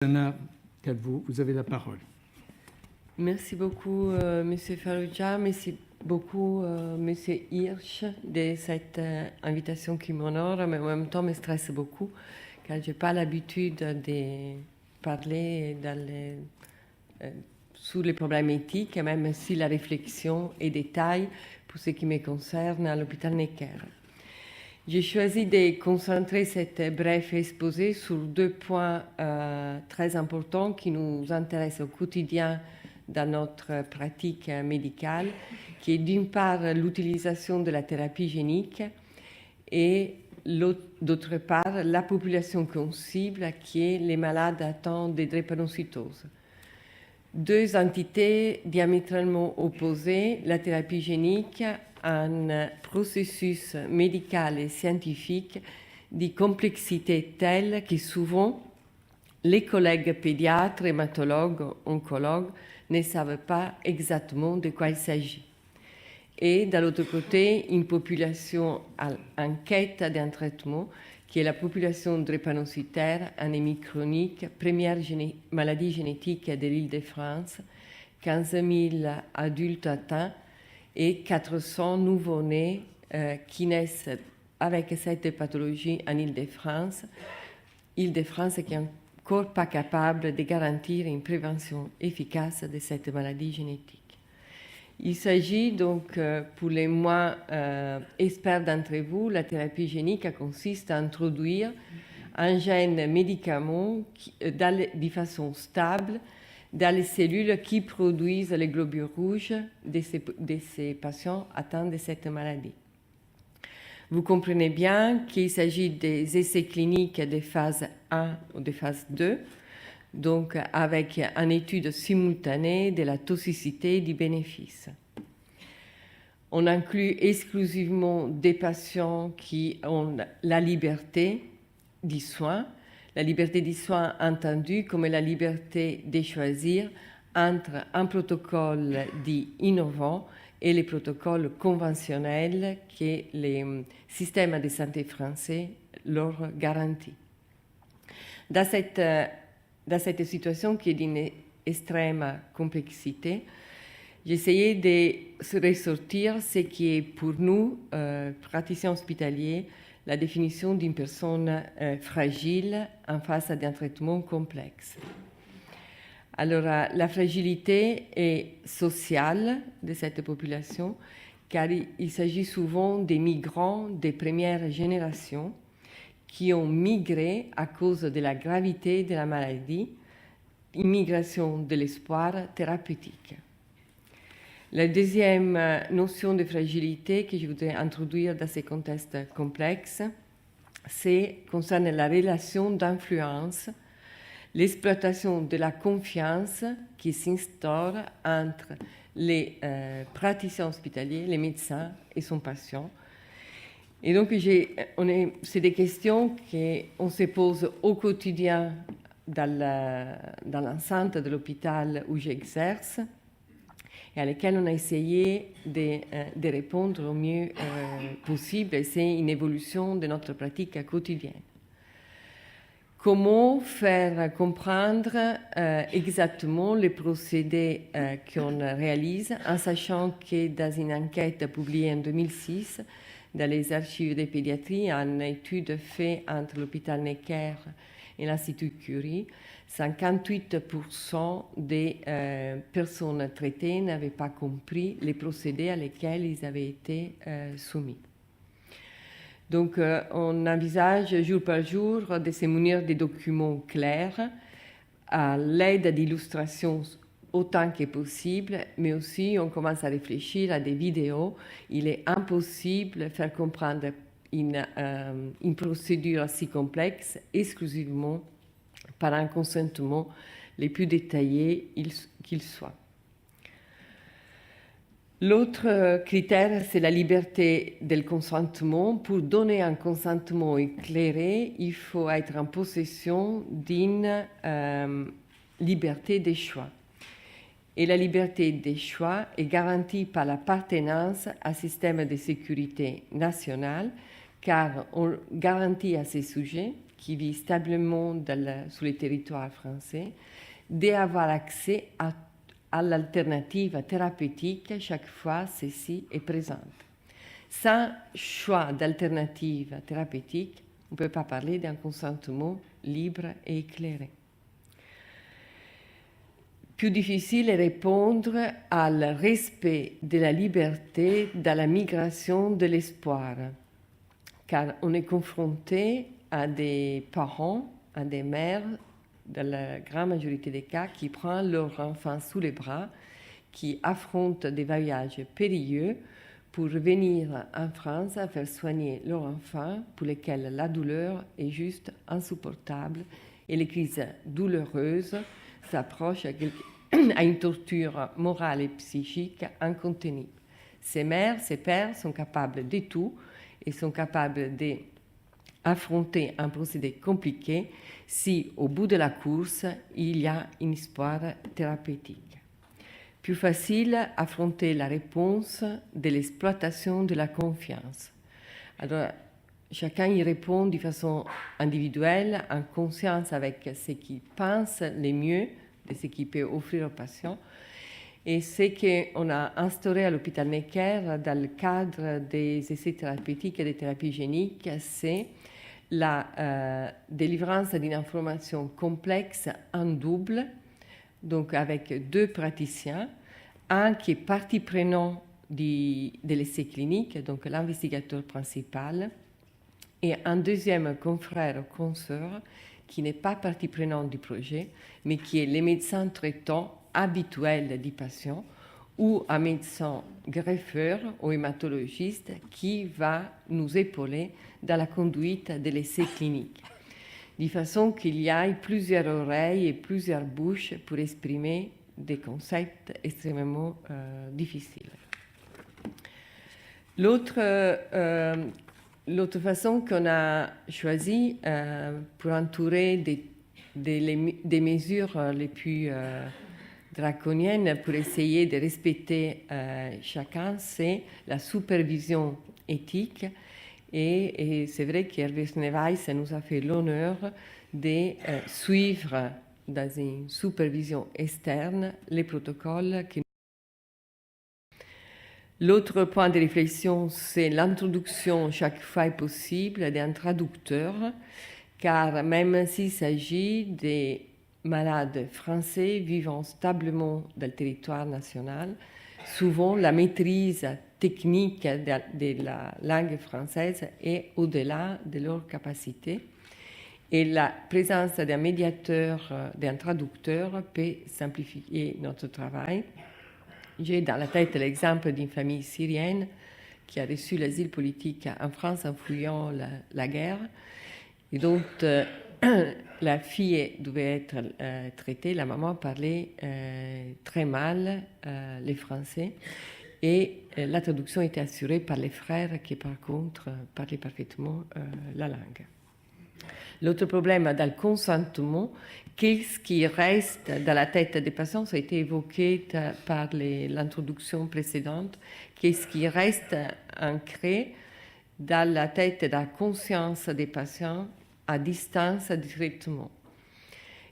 Anna Calvo, vous avez la parole. Merci beaucoup, M. Farrugia. Merci beaucoup, M. Hirsch, de cette invitation qui m'honore, mais en même temps me stresse beaucoup, car je n'ai pas l'habitude de parler sur les problèmes éthiques, même si la réflexion est détail pour ce qui me concerne à l'hôpital Necker. J'ai choisi de concentrer cette bref exposé sur deux points très importants qui nous intéressent au quotidien dans notre pratique médicale, qui est d'une part l'utilisation de la thérapie génique et d'autre part la population qu'on cible, qui est les malades atteints de drépanocytose. Deux entités diamétralement opposées, la thérapie génique, un processus médical et scientifique de complexité telle que souvent les collègues pédiatres, hématologues, oncologues ne savent pas exactement de quoi il s'agit. Et de l'autre côté, une population en quête d'un traitement qui est la population drépanocytaire, anémie chronique, première maladie génétique de l'Île-de-France, 15 000 adultes atteints et 400 nouveau-nés qui naissent avec cette pathologie en Île-de-France. Île-de-France qui n'est encore pas capable de garantir une prévention efficace de cette maladie génétique. Il s'agit donc, pour les moins experts d'entre vous, la thérapie génique consiste à introduire un gène médicament de façon stable dans les cellules qui produisent les globules rouges de ces patients atteints de cette maladie. Vous comprenez bien qu'il s'agit des essais cliniques de phase 1 ou de phase 2, donc avec une étude simultanée de la toxicité et du bénéfice. On inclut exclusivement des patients qui ont la liberté du soin, la liberté du soin entendue comme la liberté de choisir entre un protocole dit innovant et les protocoles conventionnels que les systèmes de santé français leur garantissent. Dans cette situation qui est d'une extrême complexité, j'ai essayé de ressortir ce qui est pour nous, praticiens hospitaliers, la définition d'une personne fragile en face d'un traitement complexe. Alors, la fragilité est sociale de cette population, car il s'agit souvent des migrants des premières générations qui ont migré à cause de la gravité de la maladie, immigration de l'espoir thérapeutique. La deuxième notion de fragilité que je voudrais introduire dans ces contextes complexes, concerne la relation d'influence, l'exploitation de la confiance qui s'instaure entre les praticiens hospitaliers, les médecins et son patient. Et donc, c'est des questions qu'on se pose au quotidien dans l'enceinte de l'hôpital où j'exerce et à lesquelles on a essayé de répondre au mieux possible. Et c'est une évolution de notre pratique quotidienne. Comment faire comprendre exactement les procédés qu'on réalise, en sachant que dans une enquête publiée en 2006 dans les archives de pédiatrie, une étude faite entre l'hôpital Necker et l'Institut Curie, 58% des personnes traitées n'avaient pas compris les procédés à lesquels ils avaient été soumis. Donc, on envisage jour par jour de se munir des documents clairs à l'aide d'illustrations autant que possible, mais aussi on commence à réfléchir à des vidéos. Il est impossible de faire comprendre une procédure si complexe exclusivement par un consentement le plus détaillé qu'il soit. L'autre critère, c'est la liberté du consentement. Pour donner un consentement éclairé, il faut être en possession d'une liberté des choix. Et la liberté des choix est garantie par l'appartenance à un système de sécurité national, car on garantit à ces sujets qui vit stablement sur les territoires français d'avoir accès à l'alternative thérapeutique chaque fois celle-ci est présente. Sans choix d'alternative thérapeutique, on ne peut pas parler d'un consentement libre et éclairé. Plus difficile est répondre au respect de la liberté dans la migration de l'espoir, car on est confronté à des parents, à des mères, dans la grande majorité des cas, qui prennent leur enfant sous les bras, qui affrontent des voyages périlleux pour venir en France à faire soigner leur enfant, pour lesquels la douleur est juste insupportable et les crises douloureuses s'approchent à une torture morale et psychique incontenable. Ces mères, ces pères sont capables de tout et sont capables d'affronter un procédé compliqué si, au bout de la course, il y a un espoir thérapeutique. Plus facile affronter la réponse de l'exploitation de la confiance. Alors, chacun y répond de façon individuelle, en conscience avec ce qu'il pense le mieux de ce qu'il peut offrir aux patients. Et ce qu'on a instauré à l'hôpital Necker dans le cadre des essais thérapeutiques et des thérapies géniques, c'est la délivrance d'une information complexe en double, donc avec 2 praticiens, un qui est partie prenante de l'essai clinique, donc l'investigateur principal, et un deuxième confrère ou consoeur qui n'est pas partie prenante du projet, mais qui est le médecin traitant habituel du patient ou un médecin greffeur ou hématologiste qui va nous épauler dans la conduite de l'essai clinique, de façon qu'il y ait plusieurs oreilles et plusieurs bouches pour exprimer des concepts extrêmement difficiles. L'autre façon qu'on a choisie pour entourer des mesures les plus draconiennes pour essayer de respecter chacun, c'est la supervision éthique. Et c'est vrai qu'Hervé Schneeweiss nous a fait l'honneur de suivre dans une supervision externe les protocoles que L'autre point de réflexion, c'est l'introduction, chaque fois est possible, d'un traducteur, car même s'il s'agit des malades français vivant stablement dans le territoire national, souvent la maîtrise technique de la langue française est au-delà de leur capacité. Et la présence d'un médiateur, d'un traducteur peut simplifier notre travail. J'ai dans la tête l'exemple d'une famille syrienne qui a reçu l'asile politique en France en fuyant la guerre. Et donc, la fille devait être traitée, la maman parlait très mal le français. Et la traduction était assurée par les frères qui, par contre, parlaient parfaitement la langue. L'autre problème dans le consentement, qu'est-ce qui reste dans la tête des patients, ça a été évoqué par l'introduction précédente, qu'est-ce qui reste ancré dans la tête et dans la conscience des patients à distance du traitement.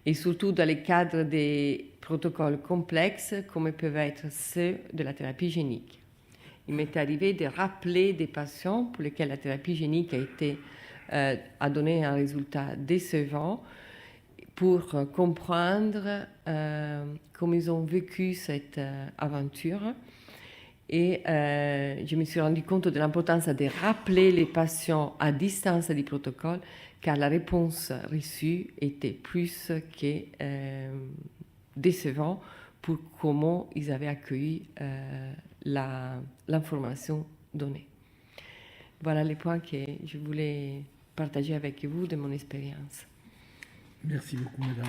Et surtout dans les cadres des protocoles complexes, comme peuvent être ceux de la thérapie génique. Il m'est arrivé de rappeler des patients pour lesquels la thérapie génique a donné un résultat décevant pour comprendre comment ils ont vécu cette aventure. Et je me suis rendu compte de l'importance de rappeler les patients à distance du protocole, car la réponse reçue était plus que décevant pour comment ils avaient accueilli l'information donnée. Voilà les points que je voulais partager avec vous de mon expérience. Merci beaucoup, madame.